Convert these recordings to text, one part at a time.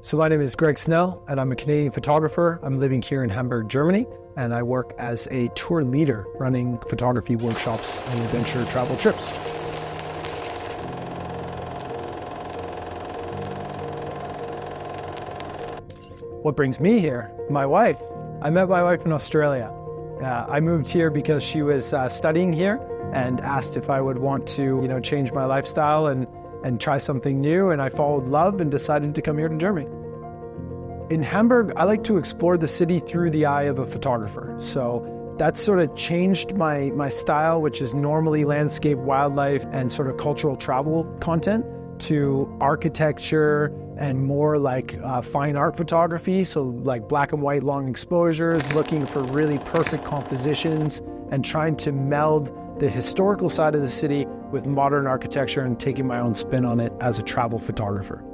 So my name is Greg Snell, and I'm a Canadian photographer. I'm living here in Hamburg, Germany, and I work as a tour leader running photography workshops and adventure travel trips. What brings me here? My wife. I met my wife in Australia. I moved here because she was studying here and asked if I would want to, change my lifestyle and try something new, and I followed love and decided to come here to Germany. In Hamburg, I like to explore the city through the eye of a photographer. So that sort of changed my style, which is normally landscape, wildlife, and sort of cultural travel content, to architecture and more like fine art photography. So like black and white long exposures, looking for really perfect compositions and trying to meld the historical side of the city with modern architecture and taking my own spin on it as a travel photographer.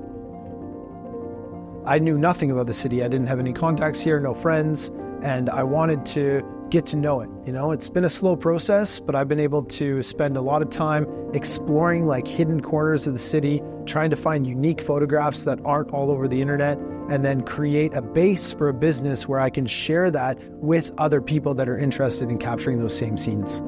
I knew nothing about the city. I didn't have any contacts here, no friends, and I wanted to get to know it. It's been a slow process, but I've been able to spend a lot of time exploring like hidden corners of the city, trying to find unique photographs that aren't all over the internet, and then create a base for a business where I can share that with other people that are interested in capturing those same scenes.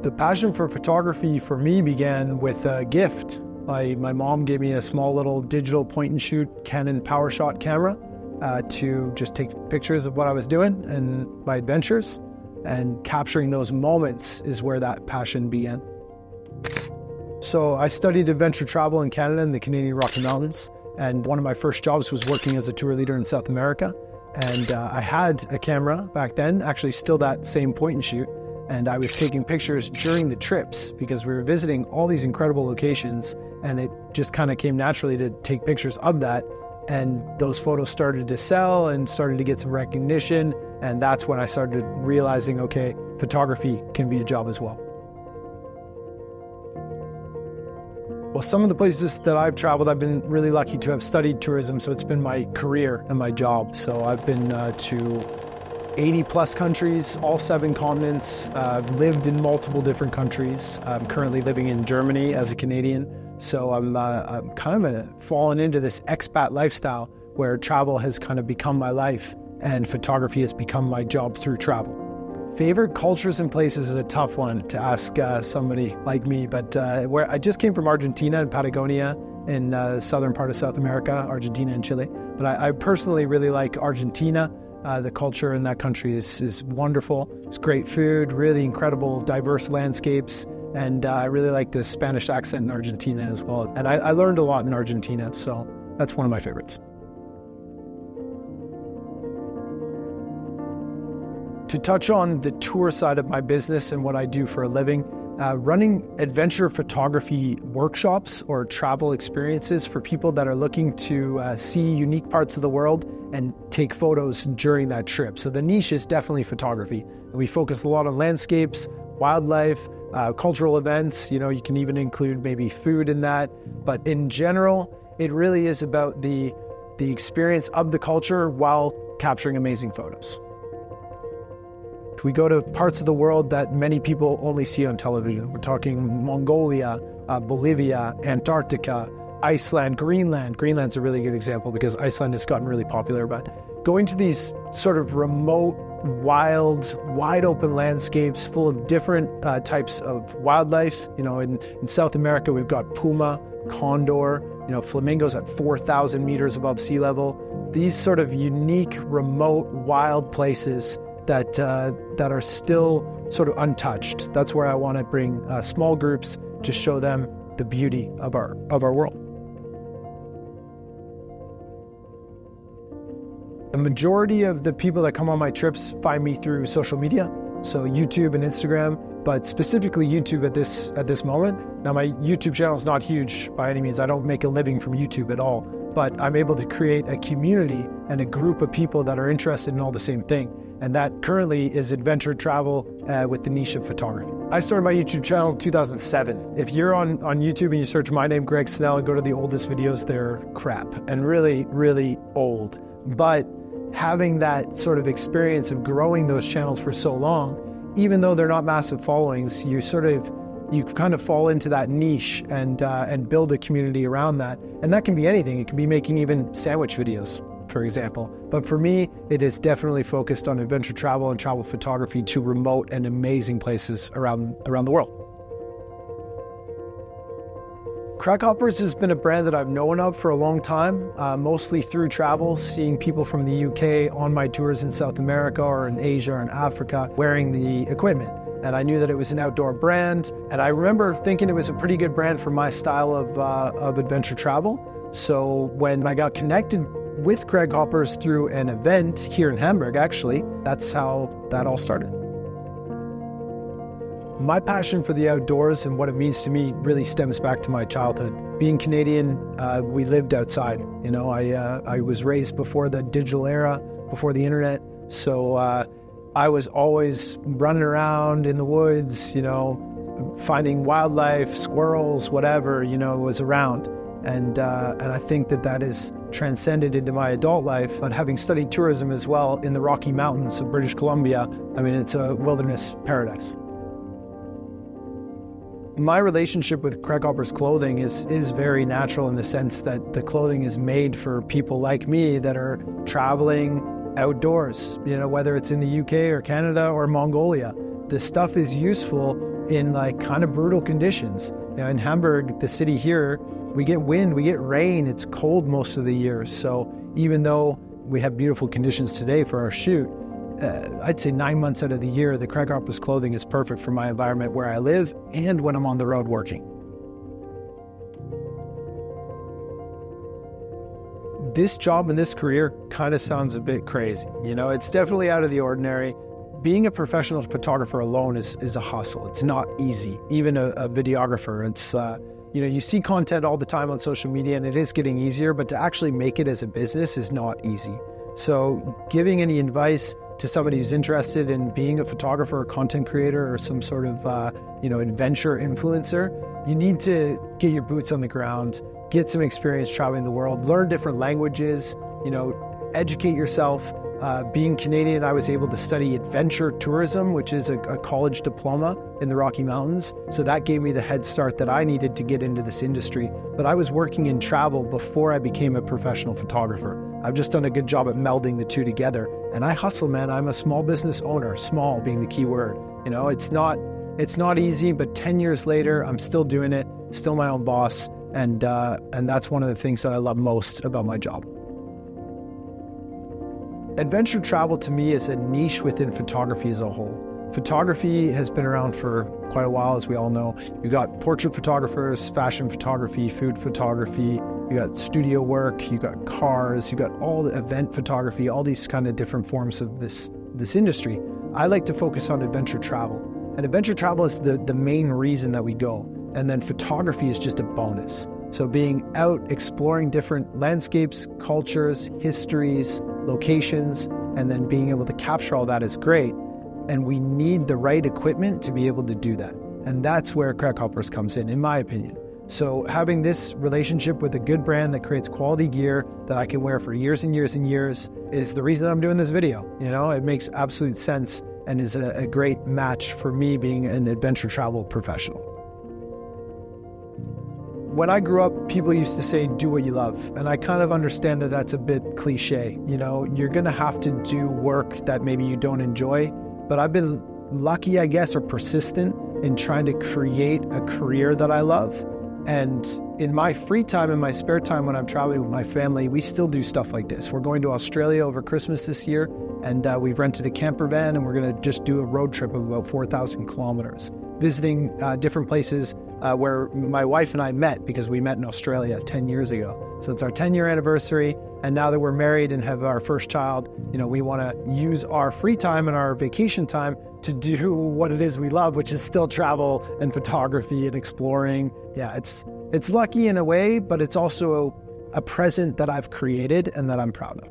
The passion for photography for me began with a gift. My mom gave me a small little digital point and shoot Canon PowerShot camera to just take pictures of what I was doing and my adventures, and capturing those moments is where that passion began. So I studied adventure travel in Canada in the Canadian Rocky Mountains, and one of my first jobs was working as a tour leader in South America. And I had a camera back then, actually still that same point and shoot, and I was taking pictures during the trips because we were visiting all these incredible locations, and it just kind of came naturally to take pictures of that. And those photos started to sell and started to get some recognition. And that's when I started realizing, okay, photography can be a job as well. Well, some of the places that I've traveled, I've been really lucky to have studied tourism. So it's been my career and my job. So I've been to 80 plus countries, all 7 continents. I've lived in multiple different countries. I'm currently living in Germany as a Canadian. So I'm kind of fallen into this expat lifestyle where travel has kind of become my life and photography has become my job through travel. Favorite cultures and places is a tough one to ask somebody like me, but where I just came from Argentina and Patagonia in the southern part of South America, Argentina and Chile. But I personally really like Argentina. The culture in that country is wonderful. It's great food, really incredible, diverse landscapes. And I really like the Spanish accent in Argentina as well. And I learned a lot in Argentina, so that's one of my favorites. To touch on the tour side of my business and what I do for a living, running adventure photography workshops or travel experiences for people that are looking to see unique parts of the world and take photos during that trip. So the niche is definitely photography. And we focus a lot on landscapes, wildlife, cultural events. You can even include maybe food in that. But in general, it really is about the experience of the culture while capturing amazing photos. We go to parts of the world that many people only see on television. We're talking Mongolia, Bolivia, Antarctica, Iceland, Greenland. Greenland's a really good example because Iceland has gotten really popular. But going to these sort of remote, wild, wide open landscapes full of different types of wildlife. In South America, we've got puma, condor, flamingos at 4,000 meters above sea level. These sort of unique, remote, wild places that are still sort of untouched. That's where I want to bring small groups to show them the beauty of our world. The majority of the people that come on my trips find me through social media, so YouTube and Instagram, but specifically YouTube at this moment. Now, my YouTube channel is not huge by any means. I don't make a living from YouTube at all, but I'm able to create a community and a group of people that are interested in all the same thing. And that currently is adventure travel with the niche of photography. I started my YouTube channel in 2007. If you're on YouTube and you search my name, Greg Snell, and go to the oldest videos, they're crap and really, really old. But having that sort of experience of growing those channels for so long, even though they're not massive followings, you sort of you kind of fall into that niche and build a community around that. And that can be anything. It can be making even sandwich videos, for example. But for me, it is definitely focused on adventure travel and travel photography to remote and amazing places around the world. Craghoppers has been a brand that I've known of for a long time, mostly through travel, seeing people from the UK on my tours in South America or in Asia or in Africa wearing the equipment. And I knew that it was an outdoor brand. And I remember thinking it was a pretty good brand for my style of adventure travel. So when I got connected with Craghoppers through an event here in Hamburg, actually, that's how that all started. My passion for the outdoors and what it means to me really stems back to my childhood. Being Canadian, we lived outside. You know, I was raised before the digital era, before the internet. So I was always running around in the woods, you know, finding wildlife, squirrels, whatever, you know, was around. And I think that is transcended into my adult life. But having studied tourism as well in the Rocky Mountains of British Columbia, I mean, it's a wilderness paradise. My relationship with Craghoppers clothing is very natural in the sense that the clothing is made for people like me that are traveling outdoors, you know, whether it's in the UK or Canada or Mongolia. The stuff is useful in like kind of brutal conditions. You know, in Hamburg, the city here, we get wind, we get rain, it's cold most of the year. So even though we have beautiful conditions today for our shoot, I'd say 9 months out of the year, the Craghoppers clothing is perfect for my environment where I live and when I'm on the road working. This job and this career kind of sounds a bit crazy. You know, it's definitely out of the ordinary. Being a professional photographer alone is a hustle. It's not easy. Even a videographer, it's, you know, you see content all the time on social media and it is getting easier, but to actually make it as a business is not easy. So giving any advice to somebody who's interested in being a photographer or content creator or some sort of, you know, adventure influencer, you need to get your boots on the ground, get some experience traveling the world, learn different languages, you know, educate yourself. Being Canadian, I was able to study adventure tourism, which is a college diploma in the Rocky Mountains. So that gave me the head start that I needed to get into this industry. But I was working in travel before I became a professional photographer. I've just done a good job at melding the two together. And I hustle, man. I'm a small business owner, small being the key word. You know, it's not easy, but 10 years later, I'm still doing it, still my own boss. And that's one of the things that I love most about my job. Adventure travel to me is a niche within photography as a whole. Photography has been around for quite a while, as we all know. You got portrait photographers, fashion photography, food photography, you got studio work, you got cars, you got all the event photography, all these kind of different forms of this industry. I like to focus on adventure travel. And adventure travel is the main reason that we go. And then photography is just a bonus. So being out exploring different landscapes, cultures, histories, locations, and then being able to capture all that is great. And we need the right equipment to be able to do that. And that's where Craghoppers comes in my opinion. So having this relationship with a good brand that creates quality gear that I can wear for years and years and years is the reason I'm doing this video. You know, it makes absolute sense and is a great match for me being an adventure travel professional. When I grew up, people used to say, do what you love. And I kind of understand that that's a bit cliche. You know, you're going to have to do work that maybe you don't enjoy. But I've been lucky, I guess, or persistent in trying to create a career that I love. And in my free time, in my spare time when I'm traveling with my family, we still do stuff like this. We're going to Australia over Christmas this year, and we've rented a camper van, and we're going to just do a road trip of about 4,000 kilometers, visiting different places where my wife and I met, because we met in Australia 10 years ago. So it's our 10-year anniversary, and now that we're married and have our first child, you know, we want to use our free time and our vacation time to do what it is we love, which is still travel and photography and exploring. Yeah, it's lucky in a way, but it's also a present that I've created and that I'm proud of.